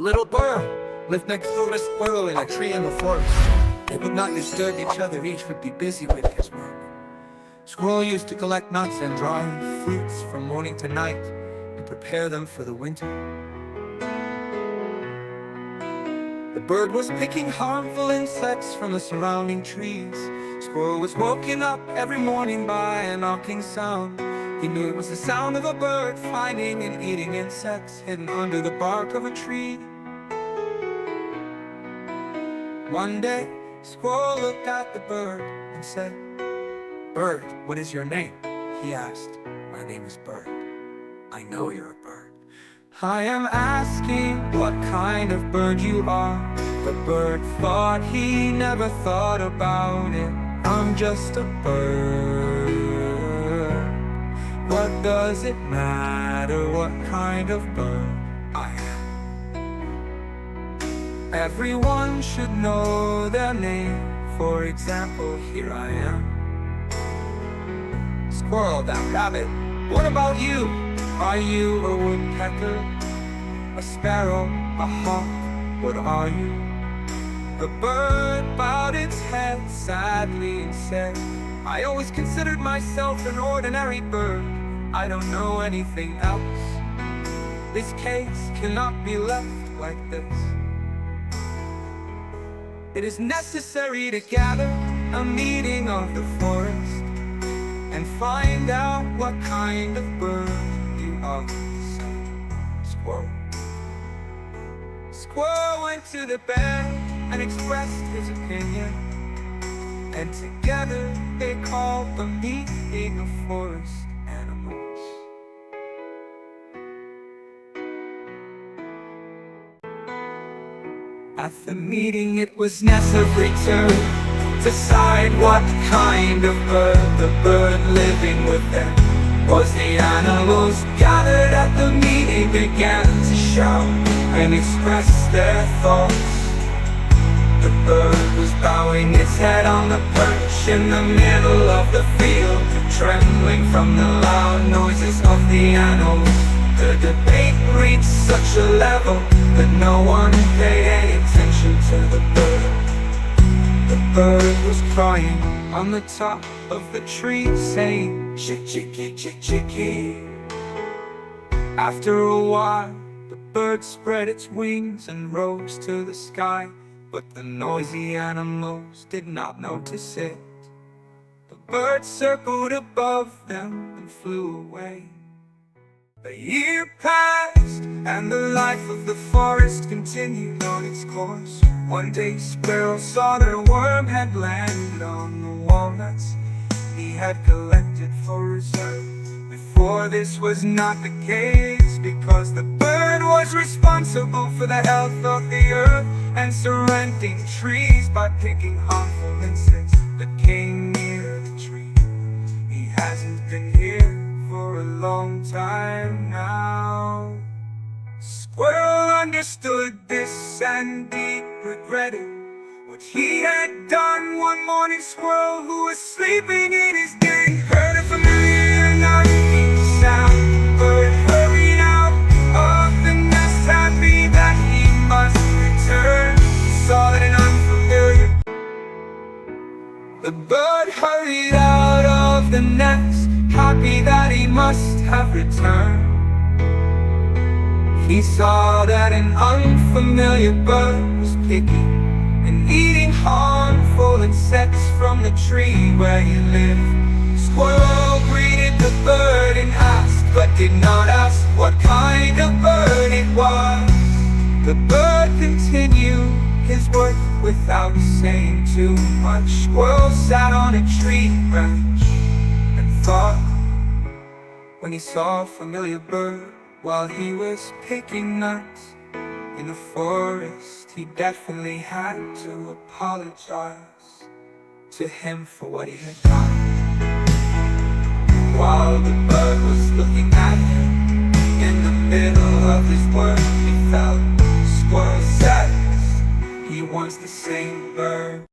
little bird lived next to a squirrel in a tree in the forest. They would not disturb each other, each would be busy with his work. Squirrel used to collect nuts and dry fruits from morning to night and prepare them for the winter. The bird was picking harmful insects from the surrounding trees. Squirrel was woken up every morning by a knocking sound. He knew it was the sound of a bird finding and eating insects hidden under the bark of a tree. One day, Squirrel looked at the bird and said, "Bird, what is your name?" He asked. "My name is Bird." "I know you're a bird." "I am asking what kind of bird you are." The bird thought he never thought about it. "I'm just a bird. What does it matter what kind of bird I am?" Everyone should know their name. For example, here I am. Squirrel, that rabbit. What about you? Are you a woodpecker, a sparrow, a hawk? What are you? The bird bowed its head sadly and said, "I always considered myself an ordinary bird. I don't know anything else. This case cannot be left like this. It is necessary to gather a meeting of the forest and find out what kind of bird you are." Squirrel. Squirrel went to the bed and expressed his opinion, and together they called the meeting of forest animals. At the meeting it was necessary to decide what kind of bird the bird living with them was. The animals gathered at the meeting began to shout and express their thoughts. The bird was bowing its head on the perch in the middle of the field, trembling from the loud noises of the animals. The debate reached such a level that no one paid any attention to the bird. The bird was crying on the top of the tree, saying, "Chik-chiki, chik-chiki." After a while, the bird spread its wings and rose to the sky, but the noisy animals did not notice it. The bird circled above them and flew away. A year passed, and the life of the forest continued on its course. One day Squirrel saw that a worm had landed on the walnuts he had collected for reserve. Before, this was not the case, because the bird was responsible for the health of the earth and surrounding trees by picking harmful insects that came near the tree. He hasn't been here for a long time now. Squirrel understood this and he regretted what he had done. One morning, Squirrel, who was sleeping in his den, heard a familiar knocking sound. Bird hurried out of the nest, happy that he must return. He saw that an unfamiliar The bird hurried out of the nest, happy that he must have returned. He saw that an unfamiliar bird was picking and eating harmful insects from the tree where he lived. Squirrel greeted the bird and asked, but did not ask what kind of bird it was. The bird continued his work without saying too much. Squirrel sat on a tree branch and thought when he saw a familiar bird while he was picking nuts in the forest. He definitely had to apologize to him for what he had done. While the bird was looking at him in the middle of his work, he felt Squirrel's sadness. He wants the same bird.